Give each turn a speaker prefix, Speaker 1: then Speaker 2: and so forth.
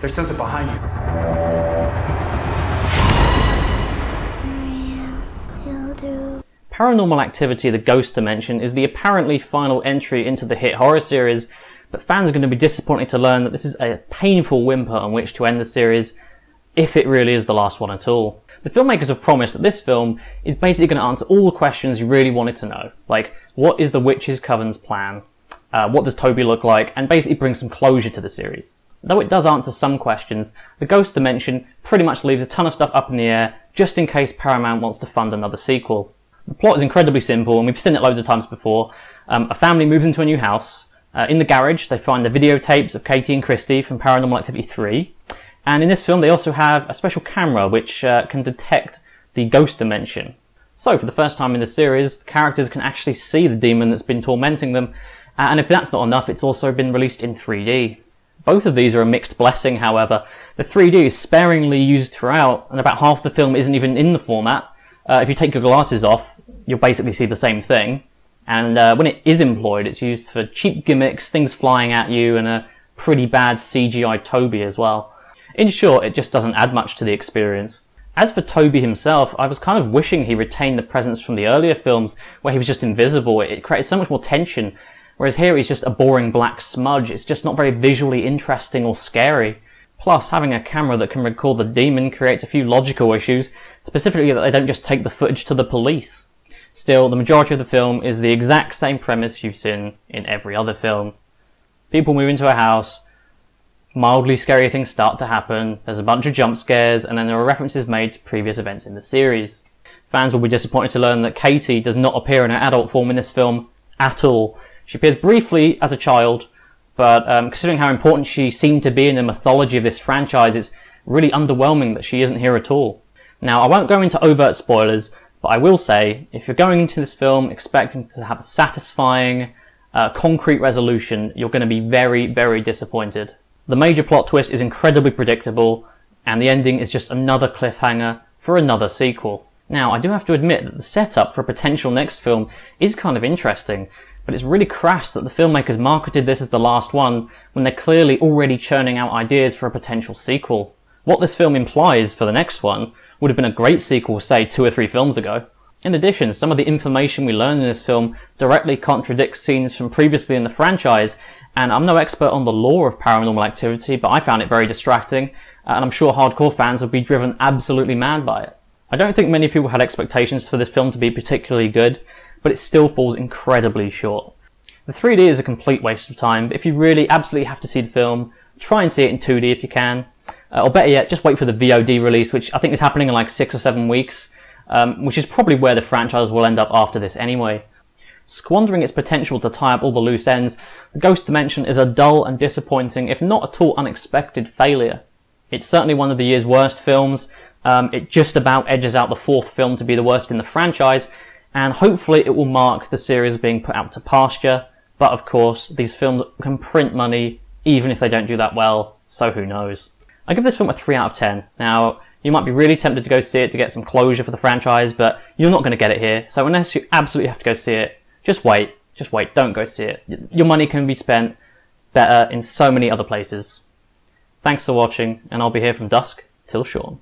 Speaker 1: There's something behind you.
Speaker 2: Paranormal Activity: The Ghost Dimension is the apparently final entry into the hit horror series, but fans are going to be disappointed to learn that this is a painful whimper on which to end the series, if it really is the last one at all. The filmmakers have promised that this film is basically going to answer all the questions you really wanted to know, like what is the Witches' Coven's plan, what does Toby look like, and basically bring some closure to the series. Though it does answer some questions, The Ghost Dimension pretty much leaves a ton of stuff up in the air just in case Paramount wants to fund another sequel. The plot is incredibly simple, and we've seen it loads of times before. A family moves into a new house. In the garage, they find the videotapes of Katie and Christy from Paranormal Activity 3. And in this film, they also have a special camera which can detect the ghost dimension. So, for the first time in the series, the characters can actually see the demon that's been tormenting them. And if that's not enough, it's also been released in 3D. Both of these are a mixed blessing, however. The 3D is sparingly used throughout, and about half the film isn't even in the format. If you take your glasses off, you'll basically see the same thing. And when it is employed, it's used for cheap gimmicks, things flying at you, and a pretty bad CGI Toby as well. In short, it just doesn't add much to the experience. As for Toby himself, I was kind of wishing he retained the presence from the earlier films, where he was just invisible. It created so much more tension, whereas here he's just a boring black smudge. It's just not very visually interesting or scary. Plus, having a camera that can record the demon creates a few logical issues, specifically that they don't just take the footage to the police. Still, the majority of the film is the exact same premise you've seen in every other film. People move into a house, mildly scary things start to happen, there's a bunch of jump scares, and then there are references made to previous events in the series. Fans will be disappointed to learn that Katie does not appear in her adult form in this film at all. She appears briefly as a child, but considering how important she seemed to be in the mythology of this franchise, it's really underwhelming that she isn't here at all. Now, I won't go into overt spoilers, but I will say, if you're going into this film expecting to have a satisfying, concrete resolution, you're going to be very, very disappointed. The major plot twist is incredibly predictable, and the ending is just another cliffhanger for another sequel. Now, I do have to admit that the setup for a potential next film is kind of interesting, but it's really crass that the filmmakers marketed this as the last one when they're clearly already churning out ideas for a potential sequel. What this film implies for the next one would have been a great sequel, say, 2 or 3 films ago. In addition, some of the information we learn in this film directly contradicts scenes from previously in the franchise, and I'm no expert on the lore of Paranormal Activity, but I found it very distracting, and I'm sure hardcore fans would be driven absolutely mad by it. I don't think many people had expectations for this film to be particularly good, but it still falls incredibly short. The 3D is a complete waste of time, but if you really absolutely have to see the film, try and see it in 2D if you can. Or better yet, just wait for the VOD release, which I think is happening in like 6 or 7 weeks, which is probably where the franchise will end up after this anyway. Squandering its potential to tie up all the loose ends, The Ghost Dimension is a dull and disappointing, if not at all unexpected, failure. It's certainly one of the year's worst films. It just about edges out the 4th film to be the worst in the franchise, and hopefully it will mark the series being put out to pasture. But of course, these films can print money even if they don't do that well, so who knows. I give this film a 3 out of 10. Now, you might be really tempted to go see it to get some closure for the franchise, but you're not going to get it here, so unless you absolutely have to go see it, just wait, don't go see it. Your money can be spent better in so many other places. Thanks for watching, and I'll be here from dusk till dawn.